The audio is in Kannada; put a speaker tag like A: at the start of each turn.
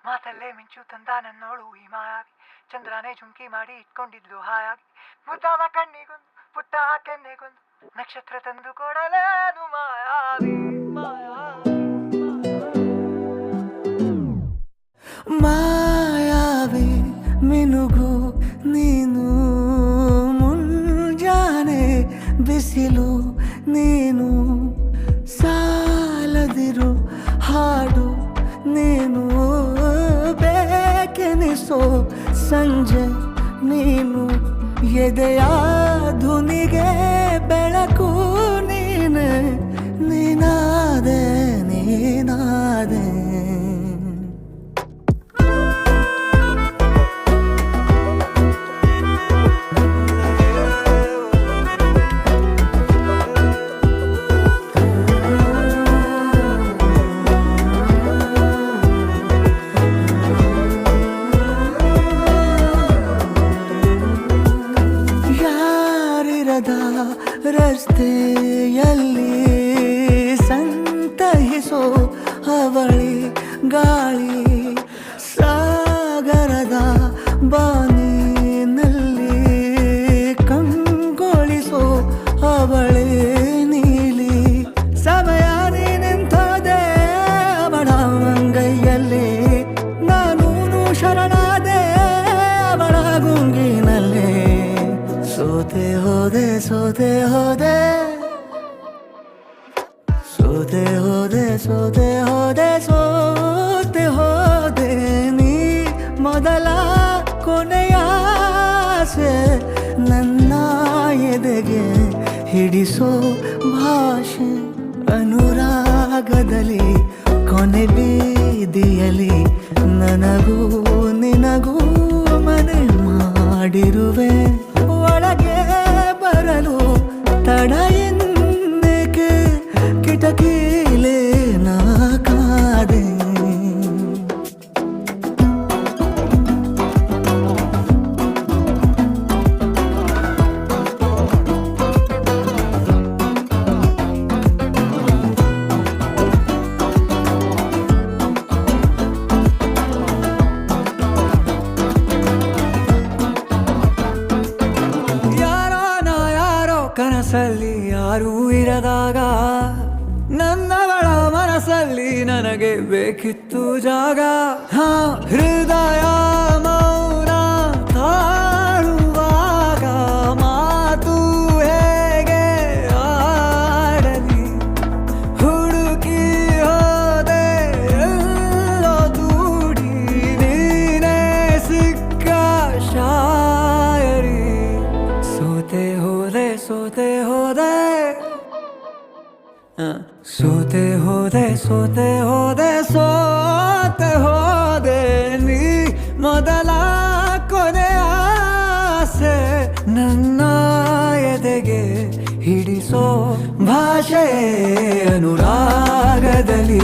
A: ಮಾತಲ್ಲೇ ಮಿಂಚು ತಂದ ನನ್ನೋಳು ಈ ಮಾಯಾವಿ ಚಂದ್ರನೇ ಜುಂಕಿ ಮಾಡಿ ಇಟ್ಕೊಂಡಿದ್ಲು ಹಾಯಾಗಿ ಮುದ್ದಾದ ಕಣ್ಣಿಗೊಂದು ಪುಟ್ಟ ಕೆನ್ನೆಗೊಂದು ನಕ್ಷತ್ರ ತಂದು ಕೊಡಲೇನು ಮಾಯಾವಿ ಮಾಯಾವಿ ಮಿನುಗು ನೀನು ಮುಂಜಾನೆ ಬಿಸಿಲು ನೀನು ಸಾಲದಿರು ಹಾಡು ನೀನು ಬೇಕೆನಿಸೋ ಸಂಜೆ ನೀನು ಎದೆಯ ಧುನಿಗೆ ಬೆಳಕು ನೀನೆ ನೀನಾದೆ ನೀನಾದೆ ರಸ್ತೆಯಲ್ಲಿ ಸಂತಹಿಸೋ ಅವಳಿ ಗಾಳಿ ಸಾಗರದ ಬಾನಿನಲ್ಲಿ ಕಂಗೊಳಿಸೋ ಅವಳೆ ನೀಲಿ ಸಮಯ ನಿಂತದೆ ಅವಳ ಅಂಗೈಯಲ್ಲಿ ನಾನು ಶರಣಾದೆ ಅವಳ ಗುಂಗಿನಲ್ಲಿ ಸೋತೆ ಹೋದೆ ಸೋತೆ ಹೋದೆ ಸೋತೆ ಹೋದೆ ಸೋತೆ ಹೋದೆ ಸೋತೆ ಹೋದೆ ನೀ ಮೊದಲ ಕೊನೆಯ ಆಸೆ ನನ್ನ ಎದೆಗೆ ಹಿಡಿಸೋ ಭಾಷೆ ಅನುರಾಗದಲ್ಲಿ ಕೊನೆ ಬೀದಿಯಲ್ಲಿ ನನಗೂ ನಿನಗೂ ಮನೆ ಮಾಡಿರುವೆ ಒಳಗೆ ಬರಲು ತಡ ಎಂದೇಕೆ ಕಿಟಕಿಲೇ ನಾ ಕಾದೆ ಕನಸಲ್ಲಿ ಯಾರೂ ಇರದಾಗ ನನ್ನವಳ ಮನಸ್ಸಲ್ಲಿ ನನಗೆ ಬೇಕಿತ್ತು ಜಾಗ ಹೃದಯ ಮೌನ ತಾಳುವಾಗ ಮಾತು ಹೇಗೆ ಆಡಲಿ ಹುಡುಕಿ ಹೋದೆ ಎಲ್ಲೋ ದೂಡಿ ನೀನೇ ಸಿಕ್ಕ ಶಾಯರಿ ಸೋತೆ ಹೋದೆ ಸೋತೆ ಹೋದೆ ಸೋತೆ ಹೋದೆ ಸೋತೆ ಹೋದೆ ಸೋತೆ ಹೋದೆ ನೀ ಮೊದಲ ಕೊನೆ ಆಸೆ ನನ್ನ ಎದೆಗೆ ಹಿಡಿಸೋ ಭಾಷೆ ಅನುರಾಗದಲ್ಲಿ